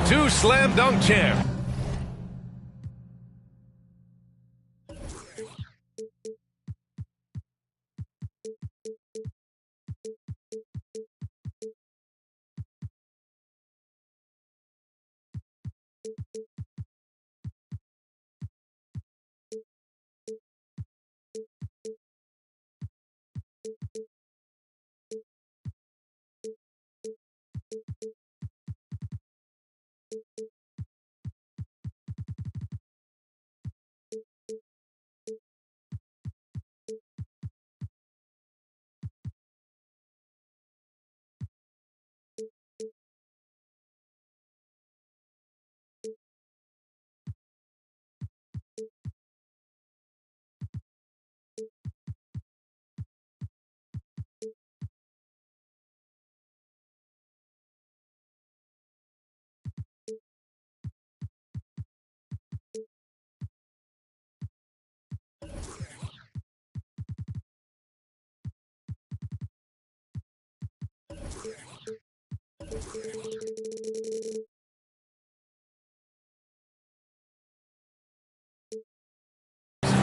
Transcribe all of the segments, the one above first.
Two slam dunk champ.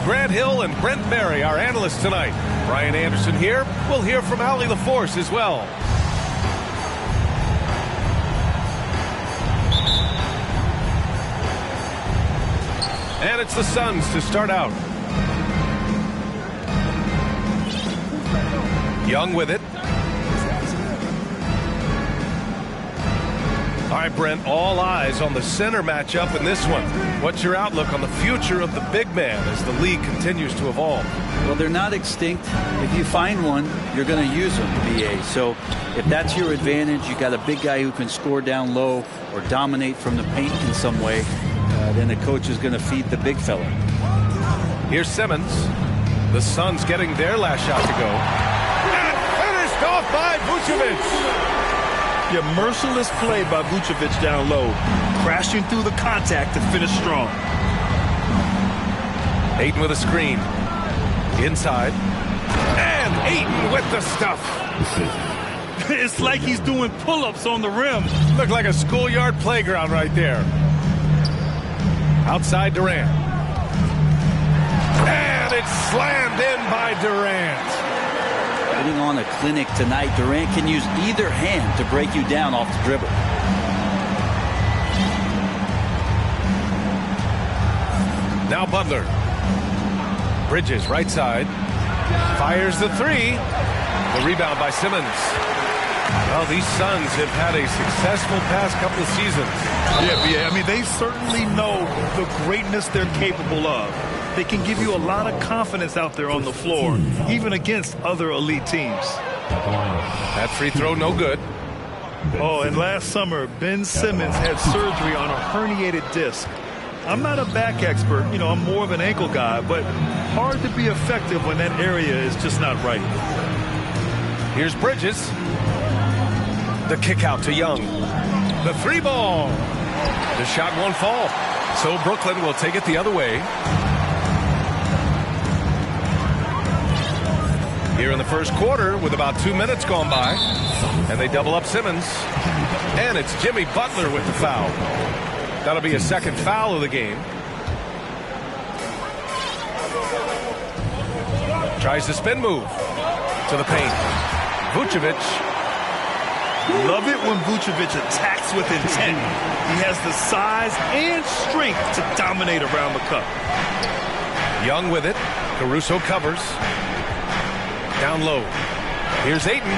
Grant Hill and Brent Barry, our analysts tonight. Brian Anderson here. We'll hear from Allie LaForce as well. And it's the Suns to start out. Young with it. All right, Brent, all eyes on the center matchup in this one. What's your outlook on the future of the big man as the league continues to evolve? Well, they're not extinct. If you find one, you're going to use them, BA. So if that's your advantage, you got a big guy who can score down low or dominate from the paint in some way, then the coach is going to feed the big fella. Here's Simmons. The Suns getting their last shot to go. And finished off by Vucevic. Yeah, merciless play by Vucevic down low, crashing through the contact to finish strong. Ayton with a screen. Inside. And Ayton with the stuff. It's like he's doing pull-ups on the rim. Looked like a schoolyard playground right there. Outside Durant. And it's slammed in by Durant. Putting on a clinic tonight. Durant can use either hand to break you down off the dribble. Now Butler. Bridges right side. Fires the three. The rebound by Simmons. Well, these Suns have had a successful past couple of seasons. Yeah, I mean, they certainly know the greatness they're capable of. They can give you a lot of confidence out there on the floor, even against other elite teams. That free throw no good. Oh, and last summer, Ben Simmons had surgery on a herniated disc. I'm not a back expert, you know, I'm more of an ankle guy, but hard to be effective when that area is just not right. Here's Bridges. The kick out to Young. The three ball. The shot won't fall. So Brooklyn will take it the other way. here in the first quarter with about 2 minutes gone by. And they double up Simmons. And it's Jimmy Butler with the foul. That'll be a second foul of the game. Tries the spin move to the paint. Vucevic. Love it when Vucevic attacks with intent. He has the size and strength to dominate around the cup. Young with it. Caruso covers. Down low. Here's Ayton.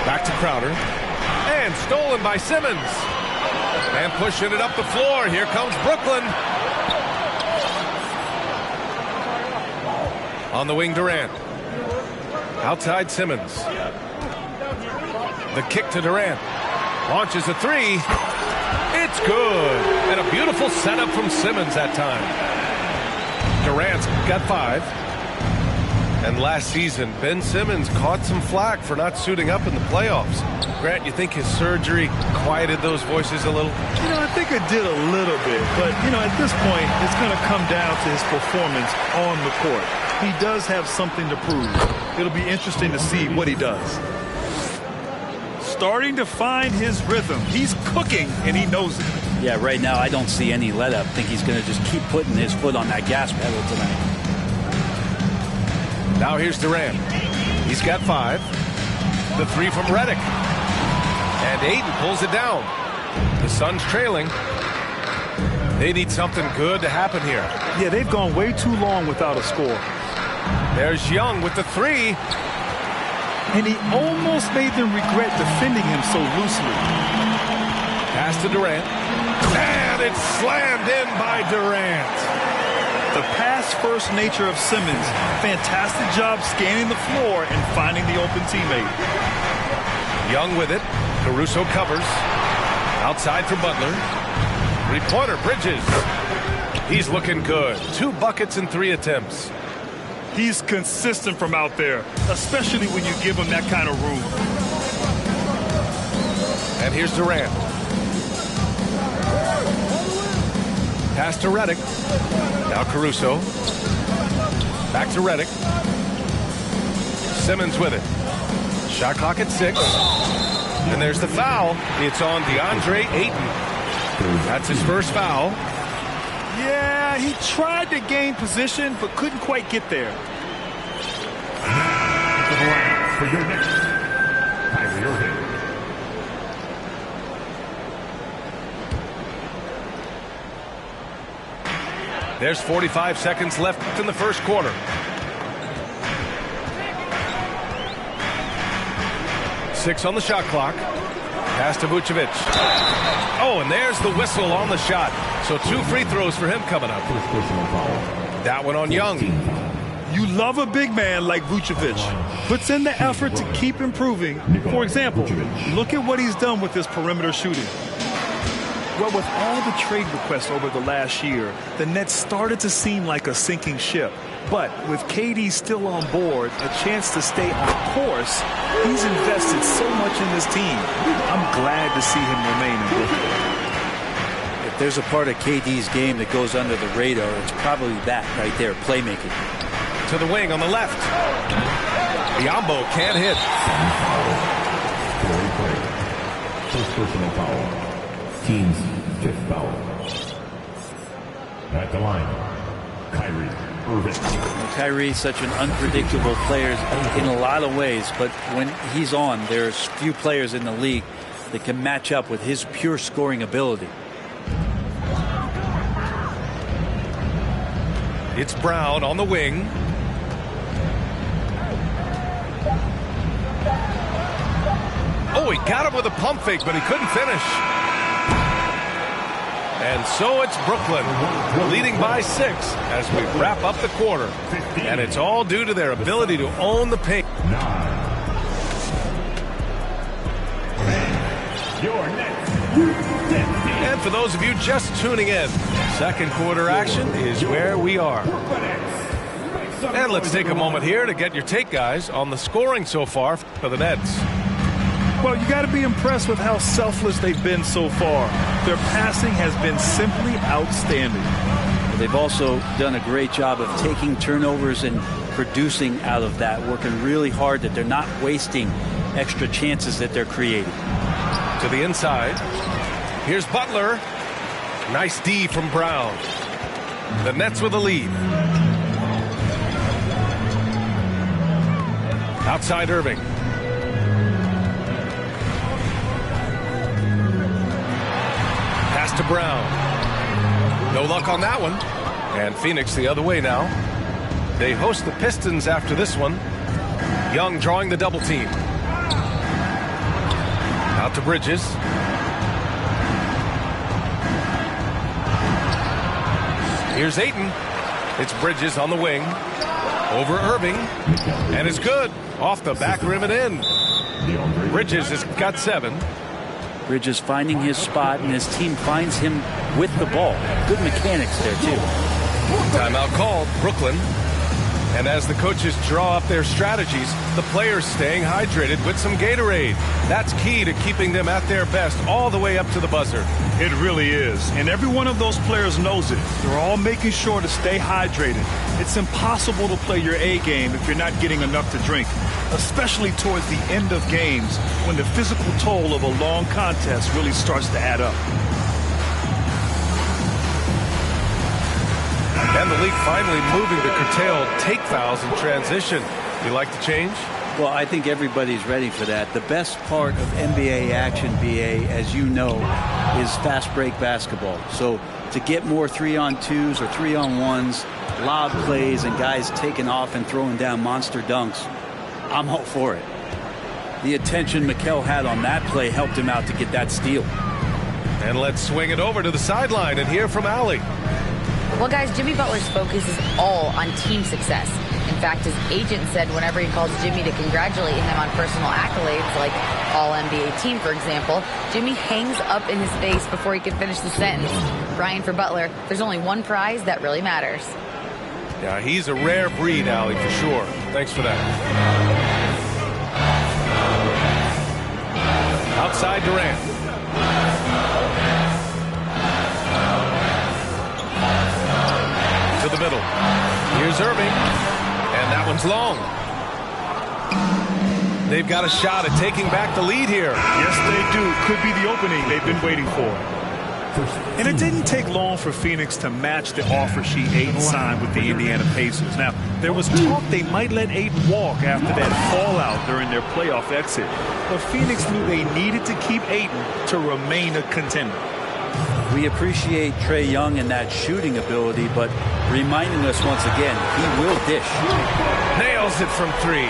Back to Crowder. And stolen by Simmons. And pushing it up the floor. Here comes Brooklyn. On the wing, Durant. Outside Simmons. The kick to Durant. Launches a three. It's good. And a beautiful setup from Simmons that time. Durant's got 5. And last season, Ben Simmons caught some flack for not suiting up in the playoffs. Grant, you think his surgery quieted those voices a little? You know, I think it did a little bit. But, you know, at this point, it's going to come down to his performance on the court. He does have something to prove. It'll be interesting to see what he does. Starting to find his rhythm. He's cooking, and he knows it. Yeah, right now I don't see any let-up. I think he's going to just keep putting his foot on that gas pedal tonight. Now here's Durant. He's got 5. The 3 from Redick. And Ayton pulls it down. The Suns trailing. They need something good to happen here. Yeah, they've gone way too long without a score. There's Young with the 3. And he almost made them regret defending him so loosely. Pass to Durant. And it's slammed in by Durant. The pass-first nature of Simmons. Fantastic job scanning the floor and finding the open teammate. Young with it. Caruso covers. Outside for Butler. 3-pointer, Bridges. He's looking good. 2 buckets and 3 attempts. He's consistent from out there, especially when you give him that kind of room. And here's Durant. Pass to Redick. Now Caruso. Back to Redick. Simmons with it. Shot clock at 6. And there's the foul. It's on DeAndre Ayton. That's his first foul. Yeah, he tried to gain position, but couldn't quite get there. For your next, Kyrie Irving. There's 45 seconds left in the first quarter. 6 on the shot clock. Pass to Vucevic. Oh, and there's the whistle on the shot. So 2 free throws for him coming up. That one on Young. You love a big man like Vucevic. Puts in the effort to keep improving. For example, look at what he's done with his perimeter shooting. Well, with all the trade requests over the last year, the Nets started to seem like a sinking ship. But with KD still on board, a chance to stay on course, he's invested so much in this team. I'm glad to see him remain in Brooklyn. If there's a part of KD's game that goes under the radar, it's probably that right there, playmaking. To the wing on the left. Biyombo can't hit. First personal foul. Team's 5th foul. At the line, Kyrie Irving. Kyrie's such an unpredictable player in a lot of ways, but when he's on, there's few players in the league that can match up with his pure scoring ability. It's Brown on the wing. Oh, he got him with a pump fake, but he couldn't finish. And so it's Brooklyn leading by 6 as we wrap up the quarter. And it's all due to their ability to own the paint. And for those of you just tuning in, second quarter action is where we are. And let's take a moment here to get your take, guys, on the scoring so far for the Nets. Well, you got to be impressed with how selfless they've been so far. Their passing has been simply outstanding. They've also done a great job of taking turnovers and producing out of that, working really hard, that they're not wasting extra chances that they're creating. To the inside. Here's Butler. Nice D from Brown. The Nets with a lead. Outside Irving. Pass to Brown. No luck on that one. And Phoenix the other way now. They host the Pistons after this one. Young drawing the double team. Out to Bridges. Here's Ayton. It's Bridges on the wing. Over Irving. And it's good. Off the back rim and in. Bridges has got 7. Bridges finding his spot, and his team finds him with the ball. Good mechanics there, too. Timeout called. Brooklyn. And as the coaches draw up their strategies, the players staying hydrated with some Gatorade. That's key to keeping them at their best all the way up to the buzzer. It really is. And every one of those players knows it. They're all making sure to stay hydrated. It's impossible to play your A game if you're not getting enough to drink, especially towards the end of games when the physical toll of a long contest really starts to add up. And the league finally moving to curtail take fouls in transition. You like the change? Well, I think everybody's ready for that. The best part of NBA action, BA, as you know, is fast break basketball. So to get more 3-on-2s or 3-on-1s, lob plays, and guys taking off and throwing down monster dunks, I'm all for it. The attention Mikal had on that play helped him out to get that steal. And let's swing it over to the sideline and hear from Allie. Well, guys, Jimmy Butler's focus is all on team success. In fact, his agent said whenever he calls Jimmy to congratulate him on personal accolades, like All-NBA team, for example, Jimmy hangs up in his face before he can finish the sentence. Brian, for Butler, there's only one prize that really matters. Yeah, he's a rare breed, Allie, for sure. Thanks for that. Outside Durant. To the middle. Here's Irving. And that one's long. They've got a shot at taking back the lead here. Yes, they do. Could be the opening they've been waiting for. And it didn't take long for Phoenix to match the offer sheet Ayton signed with the Indiana Pacers. Now, there was talk they might let Ayton walk after that fallout during their playoff exit. But Phoenix knew they needed to keep Ayton to remain a contender. We appreciate Trae Young and that shooting ability, but reminding us once again, he will dish. Nails it from 3.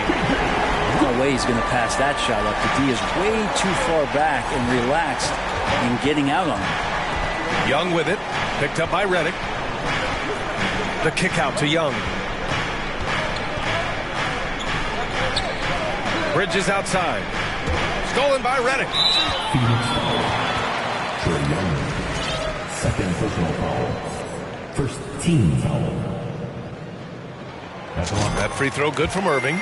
No way he's going to pass that shot up. The D is way too far back and relaxed in getting out on him. Young with it. Picked up by Redick. The kick out to Young. Bridges outside. Stolen by Redick. Trae Young. Second personal foul. First team foul. That free throw good from Irving.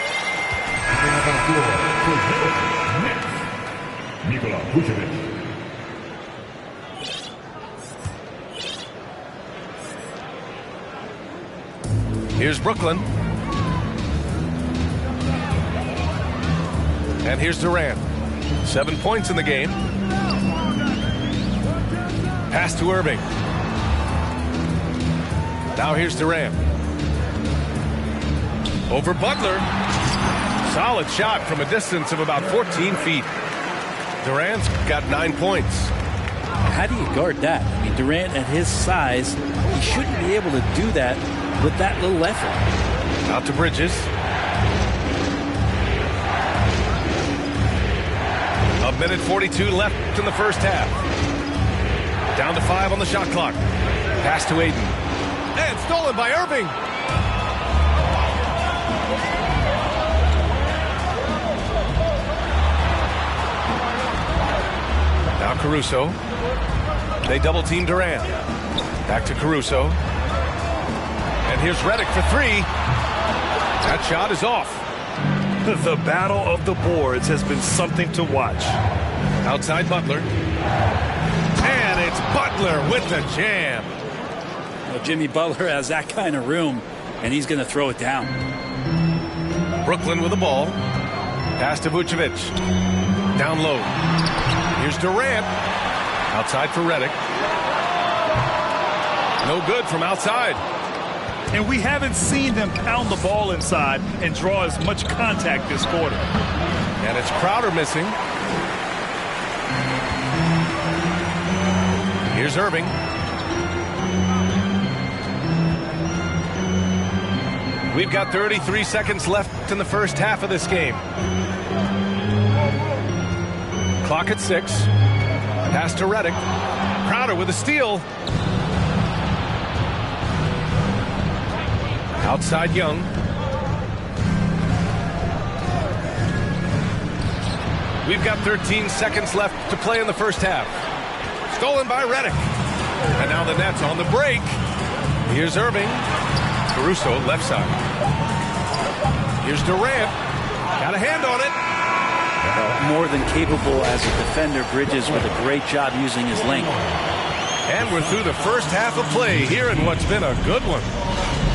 Nikola Vucevic. Here's Brooklyn. And here's Durant. 7 points in the game. Pass to Irving. Now here's Durant. Over Butler. Solid shot from a distance of about 14 feet. Durant's got 9 points. How do you guard that? I mean, Durant at his size, he shouldn't be able to do that with that little effort. Out to Bridges. A minute 42 left in the first half. Down to 5 on the shot clock. Pass to Ayton. And stolen by Irving. Now Caruso. They double team Durant. Back to Caruso. And here's Redick for 3. That shot is off. The battle of the boards has been something to watch. Outside Butler. And it's Butler with the jam. Well, Jimmy Butler has that kind of room, and he's going to throw it down. Brooklyn with the ball. Pass to Vucevic. Down low. Here's Durant. Outside for Redick. No good from outside. And we haven't seen them pound the ball inside and draw as much contact this quarter. And it's Crowder missing. Here's Irving. We've got 33 seconds left in the first half of this game. Clock at 6. Pass to Redick. Crowder with a steal. Outside Young. We've got 13 seconds left to play in the first half. Stolen by Redick. And now the Nets on the break. Here's Irving. Caruso left side. Here's Durant. Got a hand on it. More than capable as a defender. Bridges with a great job using his length. And we're through the first half of play here in what's been a good one.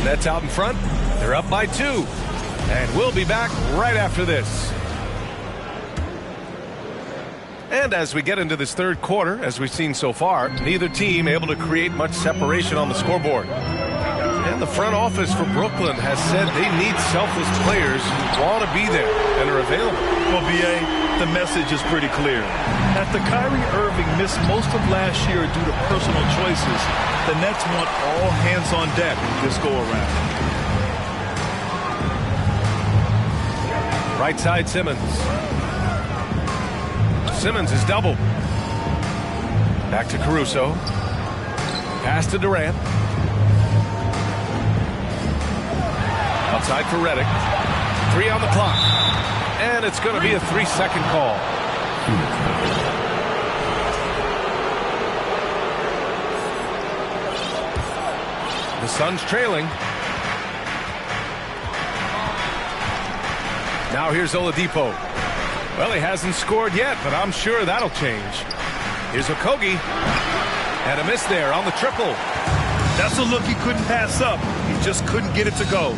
Nets out in front. They're up by 2. And we'll be back right after this. And as we get into this third quarter, as we've seen so far, neither team able to create much separation on the scoreboard. And the front office for Brooklyn has said they need selfless players who want to be there and are available. Well, B.A., the message is pretty clear. After Kyrie Irving missed most of last year due to personal choices, the Nets want all hands on deck this go-around. Right side Simmons. Simmons is doubled. Back to Caruso. Pass to Durant. Outside for Redick. 3 on the clock. And it's going to be a 3-second call. The Suns trailing. Now here's Oladipo. Well, he hasn't scored yet, but I'm sure that'll change. Here's Okogie. And a miss there on the triple. That's a look he couldn't pass up. He just couldn't get it to go.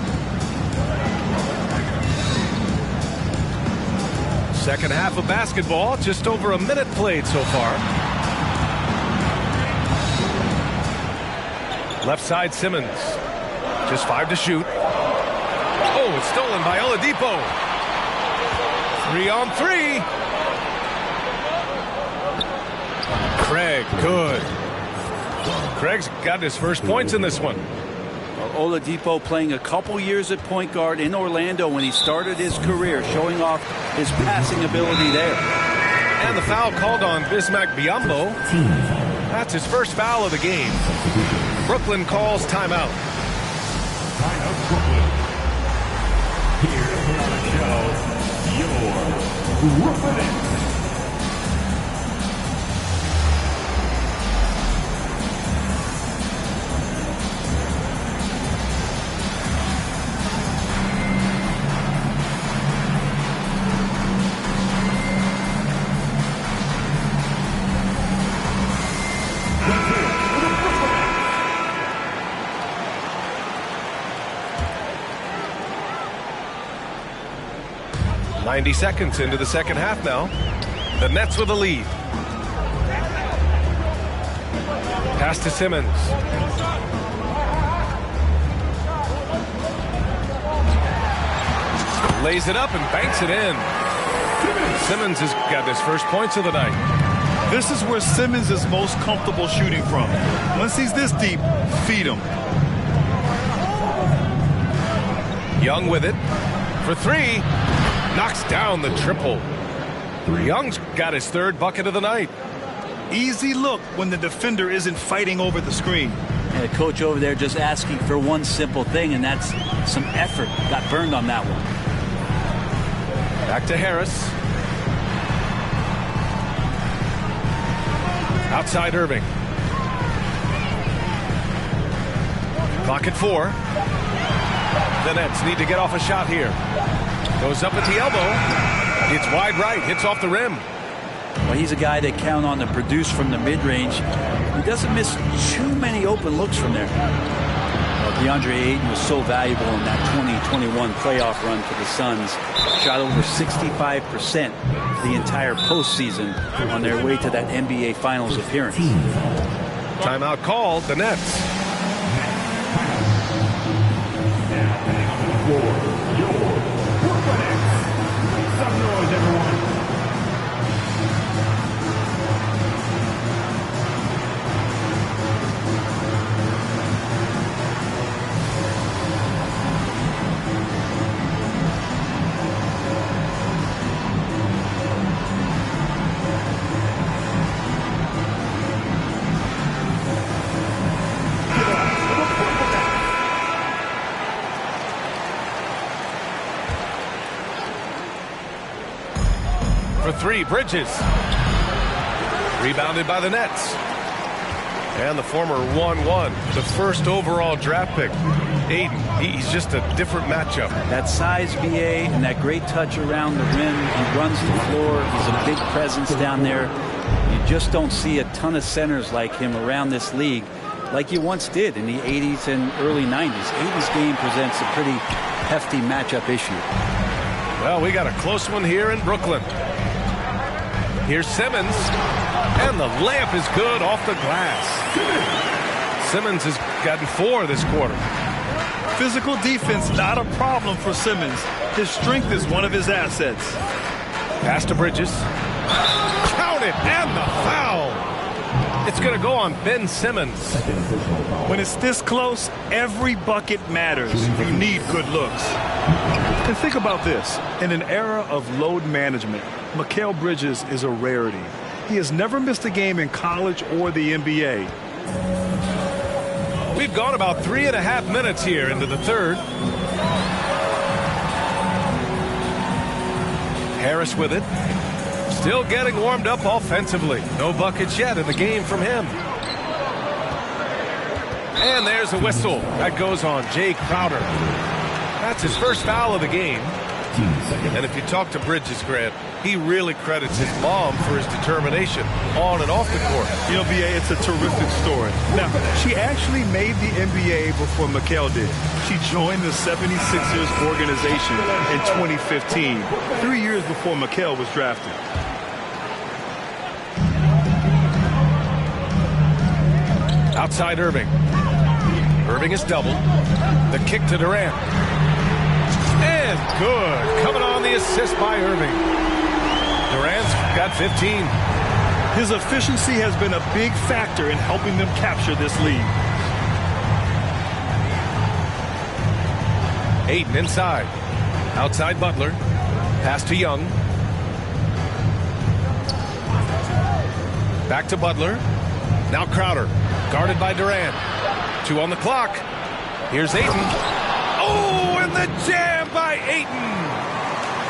Second half of basketball, just over a minute played so far. Left side Simmons. Just 5 to shoot. Oh, it's stolen by Oladipo. 3 on 3. Craig, good. Craig's got his first points in this one. Oladipo playing a couple years at point guard in Orlando when he started his career, showing off his passing ability there. And the foul called on Bismack Biyombo. That's his first foul of the game. Brooklyn calls timeout. Here on the show, your Brooklyn. .90 seconds into the second half now. The Nets with a lead. Pass to Simmons. Lays it up and banks it in. Simmons has got his first points of the night. This is where Simmons is most comfortable shooting from. Once he's this deep, feed him. Young with it for 3. Knocks down the triple. Young's got his third bucket of the night. Easy look when the defender isn't fighting over the screen. And the coach over there just asking for one simple thing, and that's some effort. Got burned on that one. Back to Harris. Outside Irving. Clock at 4. The Nets need to get off a shot here. Goes up at the elbow. It's wide right. Hits off the rim. Well, he's a guy they count on to produce from the mid-range. He doesn't miss too many open looks from there. Well, DeAndre Ayton was so valuable in that 2021 playoff run for the Suns. Shot over 65% the entire postseason on their way to that NBA Finals appearance. Timeout called, the Nets. Some noise, everyone. For three, Bridges. Rebounded by the Nets. And the former 1-1, the first overall draft pick. Ayton, he's just a different matchup. That size, BA, and that great touch around the rim. He runs the floor. He's a big presence down there. You just don't see a ton of centers like him around this league like you once did in the 80s and early 90s. Ayton's game presents a pretty hefty matchup issue. Well, we got a close one here in Brooklyn. Here's Simmons, and the layup is good off the glass. Simmons has gotten 4 this quarter. Physical defense, not a problem for Simmons. His strength is one of his assets. Pass to Bridges. Count it, and the foul. It's going to go on Ben Simmons. When it's this close, every bucket matters. You need good looks. And think about this. In an era of load management, Mikal Bridges is a rarity. He has never missed a game in college or the NBA. We've gone about 3.5 minutes here into the third. Harris with it. Still getting warmed up offensively. No buckets yet in the game from him. And there's a whistle. That goes on Jay Crowder. That's his first foul of the game. And if you talk to Bridges, Grant, he really credits his mom for his determination on and off the court. You know, BA, it's a terrific story. Now, she actually made the NBA before Mikal did. She joined the 76ers organization in 2015, 3 years before Mikal was drafted. Outside Irving. Irving is doubled. The kick to Durant. And good. Coming on the assist by Irving. Durant's got 15. His efficiency has been a big factor in helping them capture this lead. Ayton inside. Outside Butler. Pass to Young. Back to Butler. Now Crowder. Guarded by Durant. 2 on the clock. Here's Ayton. Oh, and the jam by Ayton.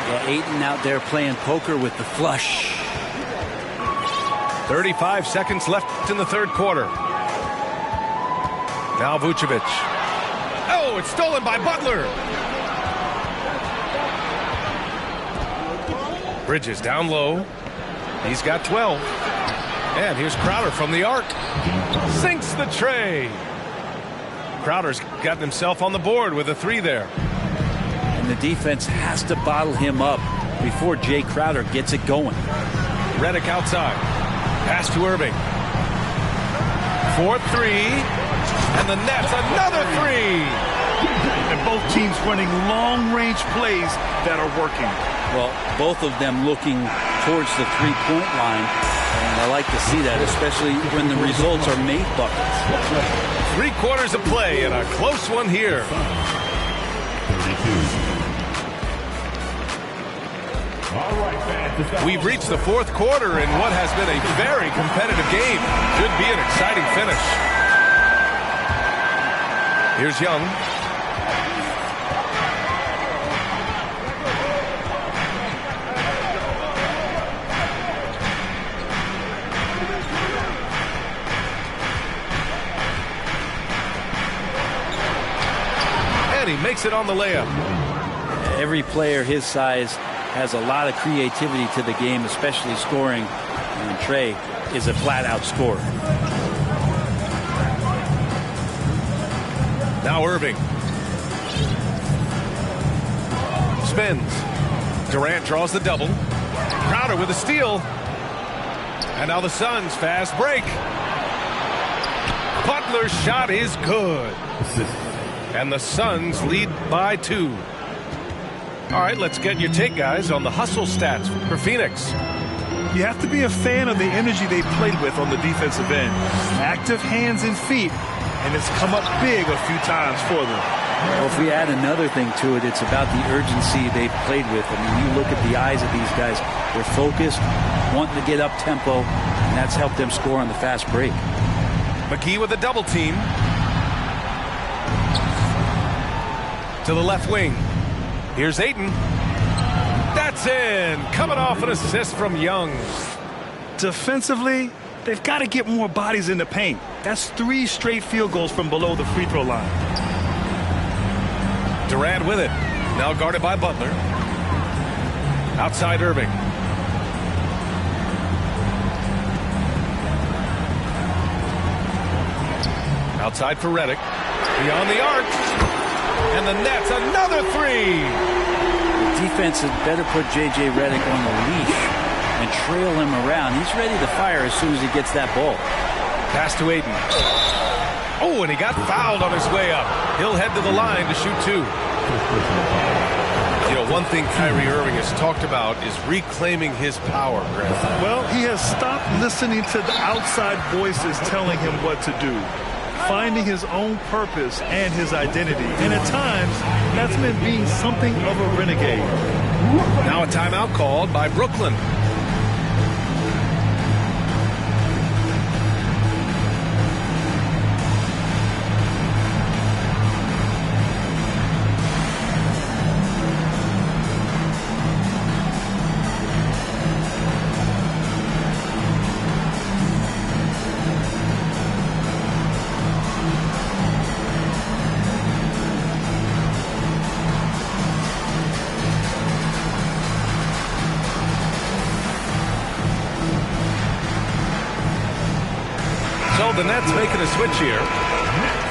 Yeah, Ayton out there playing poker with the flush. 35 seconds left in the third quarter. Now Vucevic. Oh, it's stolen by Butler. Bridges down low. He's got 12. And here's Crowder from the arc. Sinks the tray. Crowder's gotten himself on the board with a 3 there. And the defense has to bottle him up before Jay Crowder gets it going. Redick outside. Pass to Irving. 4-3. And the Nets, another 3. And both teams running long-range plays that are working. Well, both of them looking towards the three-point line. And I like to see that, especially when the results are made buckets. 3 quarters of play and a close one here. 32. We've reached the fourth quarter in what has been a very competitive game. Could be an exciting finish. Here's Young. And he makes it on the layup. Every player his size has a lot of creativity to the game, especially scoring. And Trey is a flat-out scorer. Now Irving. Spins. Durant draws the double. Crowder with a steal. And now the Suns fast break. Butler's shot is good. And the Suns lead by 2. All right, let's get your take, guys, on the hustle stats for Phoenix. You have to be a fan of the energy they played with on the defensive end. Active hands and feet, and it's come up big a few times for them. Well, if we add another thing to it, it's about the urgency they've played with. I mean, you look at the eyes of these guys. They're focused, wanting to get up tempo, and that's helped them score on the fast break. McGee with a double team. To the left wing. Here's Ayton. That's in. Coming off an assist from Young. Defensively, they've got to get more bodies in the paint. That's 3 straight field goals from below the free throw line. Durant with it. Now guarded by Butler. Outside Irving. Outside for Redick. Beyond the arc. And the net's another 3. Defense had better put J.J. Redick on the leash and trail him around. He's ready to fire as soon as he gets that ball. Pass to Ayton. Oh, and he got fouled on his way up. He'll head to the line to shoot 2. You know, one thing Kyrie Irving has talked about is reclaiming his power, Grant. Well, he has stopped listening to the outside voices telling him what to do. Finding his own purpose and his identity. And at times, that's meant being something of a renegade. Now a timeout called by Brooklyn. So the Nets making a switch here.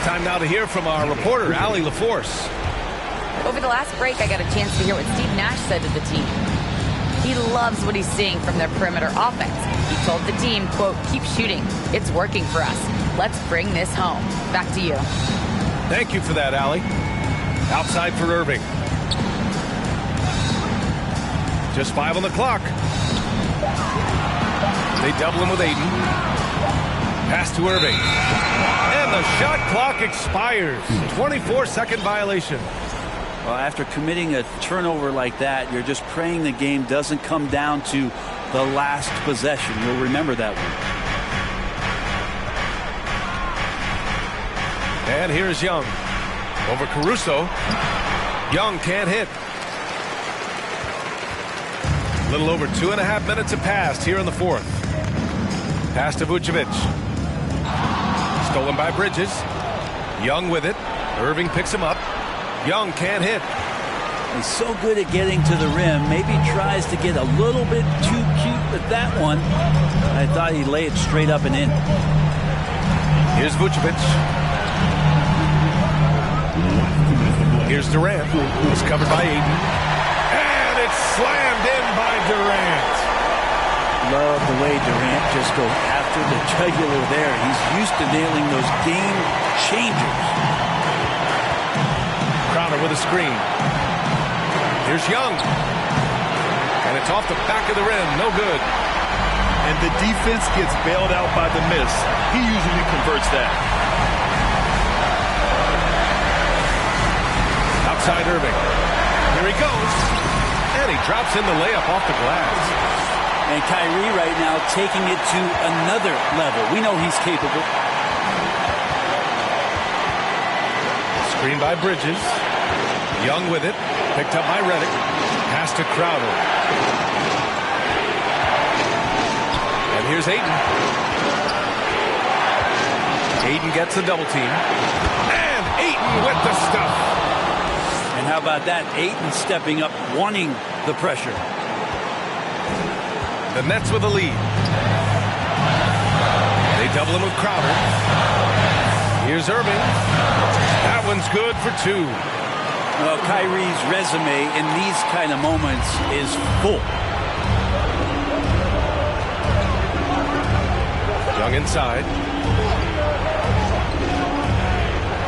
Time now to hear from our reporter, Allie LaForce. Over the last break, I got a chance to hear what Steve Nash said to the team. He loves what he's seeing from their perimeter offense. He told the team, quote, "Keep shooting. It's working for us. Let's bring this home." Back to you. Thank you for that, Allie. Outside for Irving. Just 5 on the clock. They double him with Ayton. Pass to Irving. And the shot clock expires. 24-second violation. Well, after committing a turnover like that, you're just praying the game doesn't come down to the last possession. You'll remember that one. And here's Young. Over Caruso. Young can't hit. A little over 2.5 minutes have passed here in the 4th. Pass to Vucevic. Stolen by Bridges. Young with it. Irving picks him up. Young can't hit. He's so good at getting to the rim. Maybe tries to get a little bit too cute with that one. I thought he'd lay it straight up and in. Here's Vucevic. Here's Durant. It's covered by Ayton. And it's slammed in by Durant. Love the way Durant just goes after the jugular there. He's used to nailing those game changers. Crowder with a screen. Here's Young. And it's off the back of the rim. No good. And the defense gets bailed out by the miss. He usually converts that. Outside Irving. Here he goes. And he drops in the layup off the glass. And Kyrie right now taking it to another level. We know he's capable. Screen by Bridges. Young with it. Picked up by Redick. Pass to Crowder. And here's Ayton. Ayton gets the double team. And Ayton with the stuff. And how about that? Ayton stepping up, wanting the pressure. The Nets with the lead. They double him with Crowder. Here's Irving. That one's good for 2. Well, Kyrie's resume in these kind of moments is full. Young inside.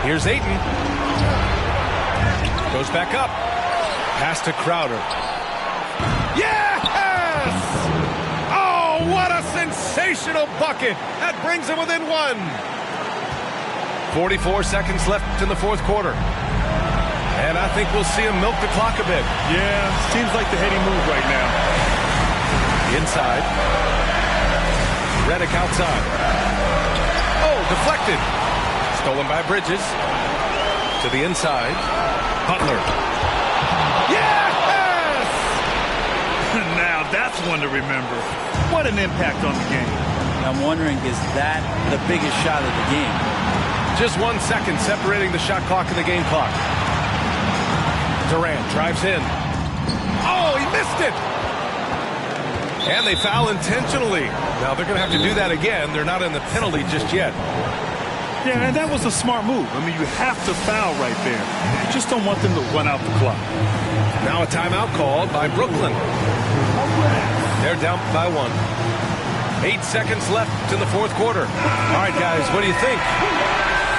Here's Ayton. Goes back up. Pass to Crowder. Yes! Oh, what a sensational bucket. That brings him within 1. 44 seconds left in the fourth quarter. And I think we'll see him milk the clock a bit. Yeah, seems like the heady move right now. Inside. Redick outside. Oh, deflected. Stolen by Bridges. To the inside. Butler. Yes! Now that's one to remember. What an impact on the game. I'm wondering, is that the biggest shot of the game? Just 1 second separating the shot clock and the game clock. Durant drives in. Oh, he missed it! And they foul intentionally. Now they're going to have to do that again. They're not in the penalty just yet. Yeah, and that was a smart move. I mean, you have to foul right there. You just don't want them to run out the clock. Now a timeout called by Brooklyn. They're down by 1. 8 seconds left in the fourth quarter. All right, guys, what do you think?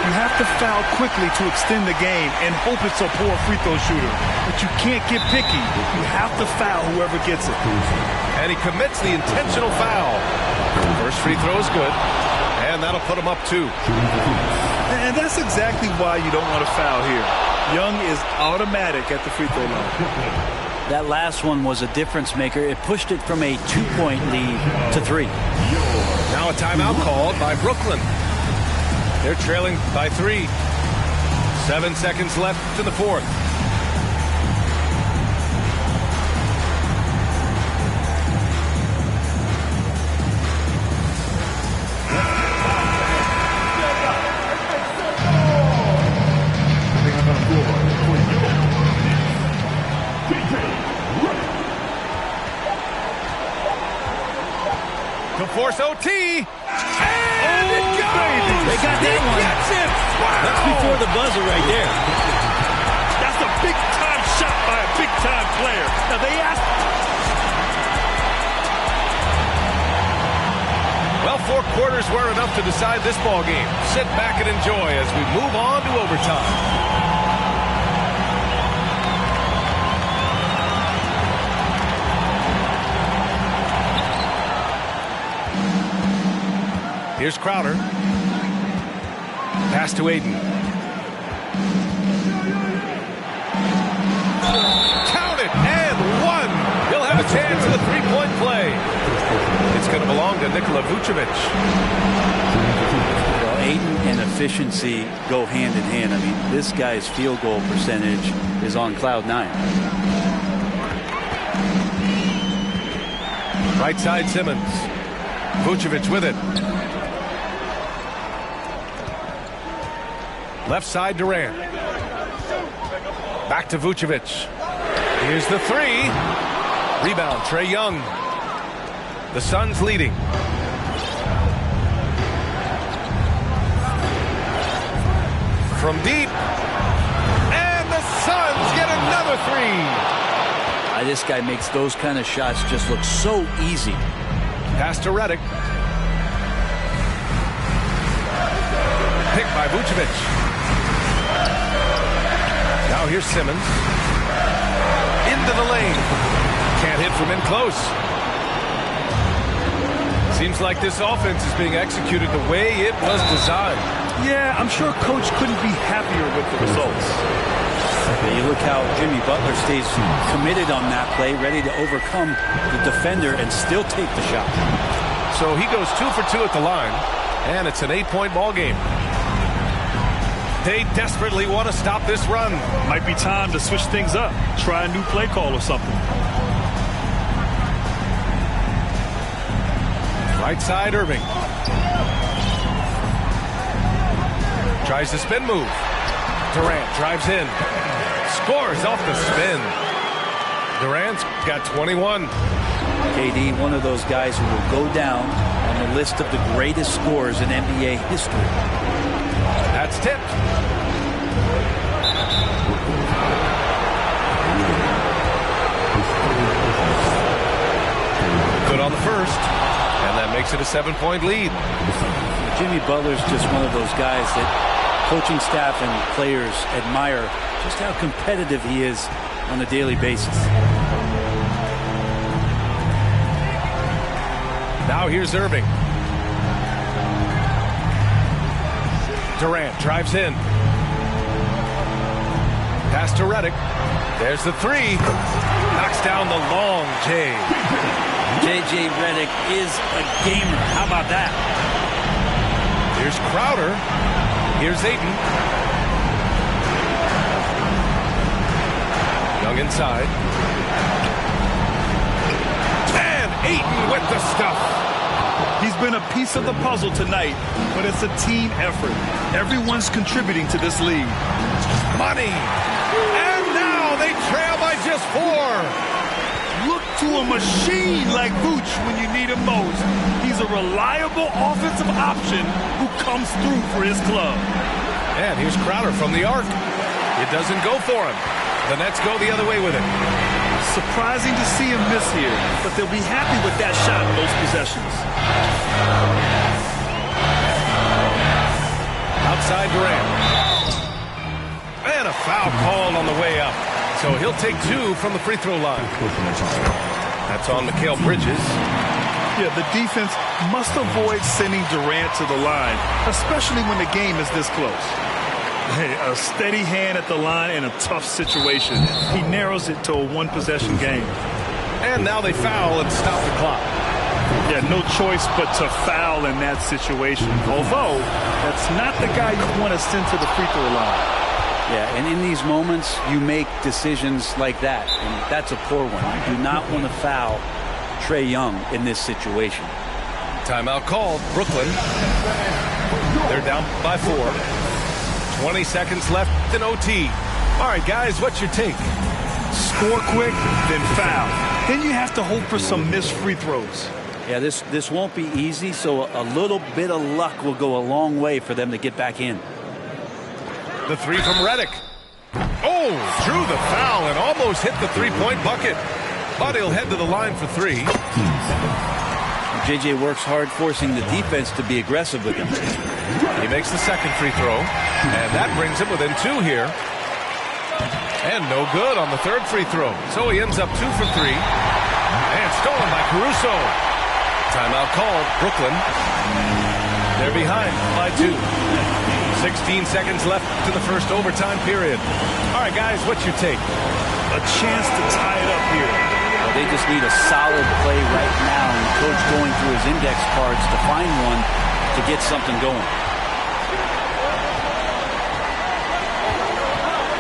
You have to foul quickly to extend the game and hope it's a poor free throw shooter. But you can't get picky. You have to foul whoever gets it. And he commits the intentional foul. First free throw is good. And that'll put him up 2. And that's exactly why you don't want to foul here. Young is automatic at the free throw line. That last one was a difference maker. It pushed it from a 2-point lead to 3. Now a timeout called by Brooklyn. They're trailing by 3. 7 seconds left in the fourth. To force OT. And it goes! They got that He one. gets it! Wow! That's before the buzzer right there. That's a big-time shot by a big-time player. Now, they asked... Well, 4 quarters were enough to decide this ball game. Sit back and enjoy as we move on to overtime. Here's Crowder. Pass to Ayton. Count it, and 1. He'll have a chance at a 3-point play. It's going to belong to Nikola Vucevic. Well, Ayton and efficiency go hand in hand. I mean, this guy's field goal percentage is on cloud 9. Right side Simmons. Vucevic with it. Left side Durant. Back to Vucevic. Here's the 3. Rebound Trae Young. The Suns leading. From deep. And the Suns get another 3. This guy makes those kind of shots just look so easy. Pass to Redick. Picked by Vucevic. Now here's Simmons. Into the lane. Can't hit from in close. Seems like this offense is being executed the way it was designed. Yeah, I'm sure Coach couldn't be happier with the results. You look how Jimmy Butler stays committed on that play, ready to overcome the defender and still take the shot. So he goes 2 for 2 at the line, and it's an 8-point ball game. They desperately want to stop this run. Might be time to switch things up. Try a new play call or something. Right side, Irving. Tries the spin move. Durant drives in. Scores off the spin. Durant's got 21. KD, one of those guys who will go down on the list of the greatest scorers in NBA history. That's tipped. Good on the first, and that makes it a 7-point lead. Jimmy Butler's just one of those guys that coaching staff and players admire just how competitive he is on a daily basis. Now here's Irving. Durant drives in. Pass to Redick. There's the three. Knocks down the long J. J.J. Redick is a gamer. How about that? Here's Crowder. Here's Ayton. Young inside. And Ayton with the stuff. He's been a piece of the puzzle tonight, but it's a team effort. Everyone's contributing to this lead. Money. And now they trail by just 4. Look to a machine like Vooch when you need him most. He's a reliable offensive option who comes through for his club. And here's Crowder from the arc. It doesn't go for him. The Nets go the other way with it. Surprising to see him miss here, but they'll be happy with that shot in those possessions. Outside Durant. And a foul called on the way up. So he'll take 2 from the free throw line. That's on Mikal Bridges. Yeah, the defense must avoid sending Durant to the line, especially when the game is this close. Hey, a steady hand at the line in a tough situation. He narrows it to a 1-possession game. And now they foul and stop the clock. Yeah, no choice but to foul in that situation. Although, that's not the guy you want to send to the free throw line. Yeah, and in these moments, you make decisions like that, and that's a poor one. You do not want to foul Trae Young in this situation. Timeout called. Brooklyn. They're down by 4. 20 seconds left in OT. All right, guys, what's your take? Score quick, then foul. Then you have to hope for some missed free throws. Yeah, this won't be easy, so a little bit of luck will go a long way for them to get back in. The 3 from Redick. Oh, drew the foul and almost hit the 3-point bucket. But he'll head to the line for 3. J.J. works hard forcing the defense to be aggressive with him. He makes the second free throw, and that brings him within 2 here. And no good on the third free throw. So he ends up 2 for 3. And stolen by Caruso. Timeout called. Brooklyn. They're behind by 2. 16 seconds left to the first overtime period. All right, guys, what's your take? A chance to tie it up here. Well, they just need a solid play right now, and the coach going through his index cards to find one to get something going.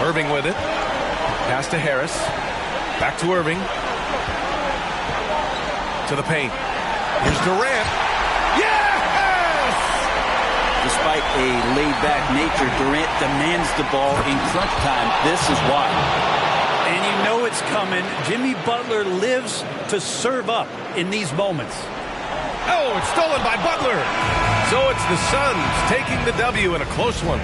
Irving with it. Pass to Harris. Back to Irving. To the paint. Here's Durant. Yes! Despite a laid-back nature, Durant demands the ball in crunch time. This is why. And you know it's coming. Jimmy Butler lives to serve up in these moments. Oh, it's stolen by Butler. So it's the Suns taking the W in a close one.